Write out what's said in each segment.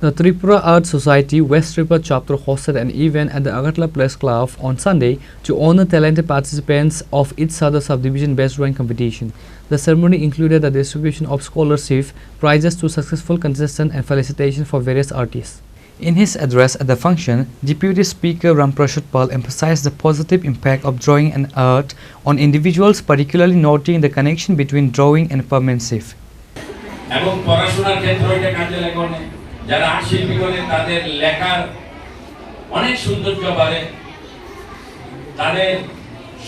The Tripura Art Society West Tripura chapter hosted an event at the Agartala Press Club on Sunday to honor talented participants of its Sadar subdivision-based drawing competition. The ceremony included the distribution of scholarship prizes to successful contestants and felicitation for various artists. In his address at the function, Deputy Speaker Ramprasad Pal emphasized the positive impact of drawing and art on individuals, particularly noting the connection between drawing and permanence. যারা art শিল্পী করে তাদের লেখার অনেক সৌন্দর্য বাড়ে, তাদের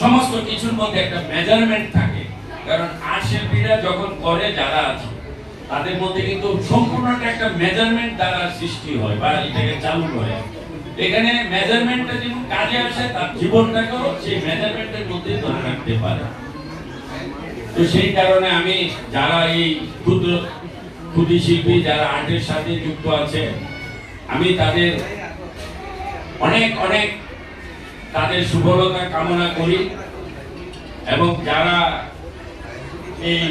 সমস্ত কিছুর মধ্যে একটা মেজারমেন্ট থাকে। কারণ আর্ট শিল্পীরা যখন করে যারা আছে তাদের মধ্যে কিন্তু সম্পূর্ণ একটা মেজারমেন্ট দ্বারা সৃষ্টি হয় বা এটাকে চালু করে। এখানে মেজারমেন্টটা যেমন কাজে আসে তার জীবনটাকেও সেই মেজারমেন্টের মধ্যে ধরে রাখতে পারে। তো সেই কারণে আমি যারা এই ক্ষুদ্র শিল্পী যারা আর্টের সাথে যুক্ত আছে আমি তাদের অনেক অনেক তাদের সফলতা কামনা করি এবং যারা এই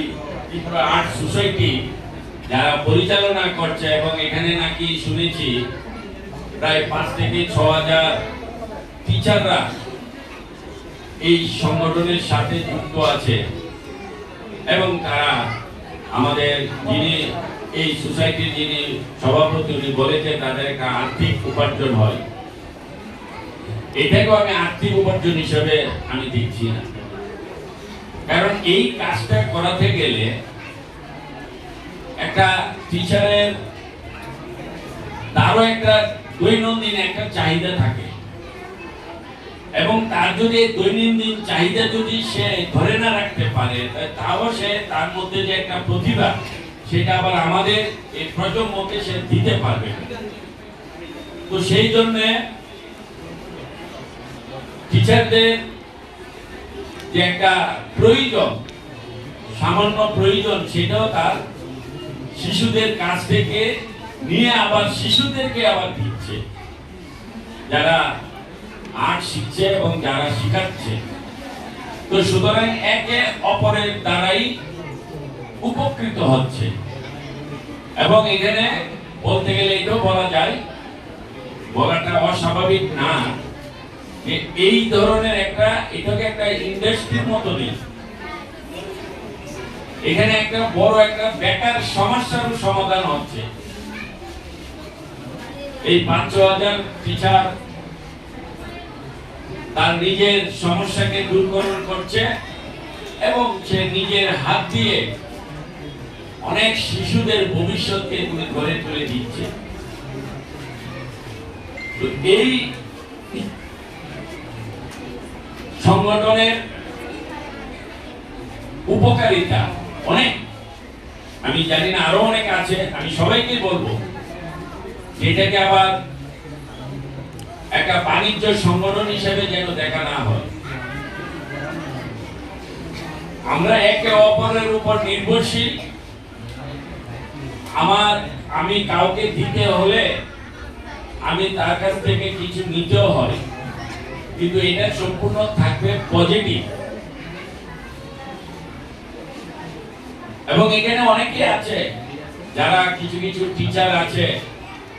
ত্রিপুরা আর্ট সোসাইটি যারা পরিচালনা করছে এবং এখানে নাকি শুনেছি প্রায় 5 থেকে 6,000 টিচাররা এই সংগঠনের সাথে যুক্ত আছে এবং তারা আমাদের যিনি এই সোসাইটির যিনি সভাপতি উনি বলেছে তাদের একটা আর্থিক উপার্জন হয়। এটাকেও আমি আর্থিক উপার্জন হিসেবে আমি দেখছি না, কারণ এই কাজটা করাতে গেলে একটা টিচারের তারও একটা দৈনন্দিন একটা চাহিদা থাকে এবং তার যদি দৈনন্দিন চাহিদা যদি সে ধরে না রাখতে পারে তাও সে তার মধ্যে যে একটা প্রতিভা সেটা আবার আমাদের এই প্রজন্মকে সে দিতে পারবে। তো সেই জন্য টিচারদের যে একটা প্রয়োজন সামান্য প্রয়োজন সেটাও তার শিশুদের কাছ থেকে নিয়ে আবার শিশুদেরকে আবার দিচ্ছে, যারা আর্ট শিখছে এবং যারা শিখাচ্ছে। তো সুতরাং একে অপরের দ্বারাই উপকৃত হচ্ছে এবং এখানে বলতে গেলে এটাও বলা যায়, বলাটা অস্বাভাবিক না যে এই ধরনের একটা এটাকে একটা ইন্ডাস্ট্রির মতো নেই, এখানে একটা বড় একটা বেকার সমস্যার সমাধান হচ্ছে। এই 5,000 টিচার তার নিজের সমস্যাকে দূরীকরণ করছে এবং সে নিজের হাত দিয়ে অনেক শিশুদের ভবিষ্যৎকে গড়ে তুলে দিচ্ছে। তো এই সংগঠনের উপকারিতা অনেক, আমি জানি না আরো অনেক আছে, আমি সবাইকে বলবো যেটাকে আবার একটা বাণিজ্য সংগঠন হিসেবে যেন দেখা না হয়। আমরা একে অপরের উপর নির্ভরশীল, আমি কাউকে দিতে হলে আমি তার কাছ থেকে কিছু নিতেও হয়, কিন্তু এটা সম্পূর্ণ থাকবে পজিটিভ। এবং এখানে অনেকে আছে যারা কিছু কিছু টিচার আছে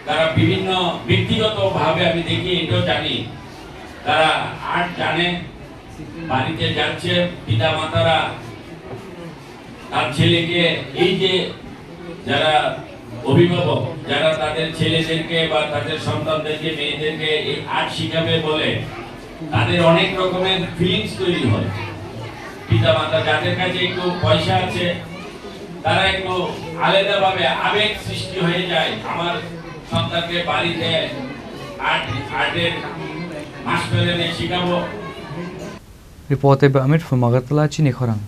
তারা বিভিন্ন ব্যক্তিগত ভাবে আমি দেখি এটাও জানি তারা আর্ট জানে, বাড়িতে যাচ্ছে পিতা মাতারা তার ছেলেকে এই যে যারা অভিভাবক যারা তাদের ছেলেদেরকে বা তাদের সন্তানদেরকে মেয়েদেরকে এই আর্ট শিখাবে বলে তাদের অনেক রকমের ফিলিংস তৈরি হয়। পিতা মাতা যাদের কাছে একটু পয়সা আছে তারা একটু আলাদাভাবে আবেগ সৃষ্টি হয়ে যায়, আমার সন্তানকে বাড়িতে আর্টের মাস্টার এনে শিখাবো। Reported by Amit from Agartala, Chini Khorang.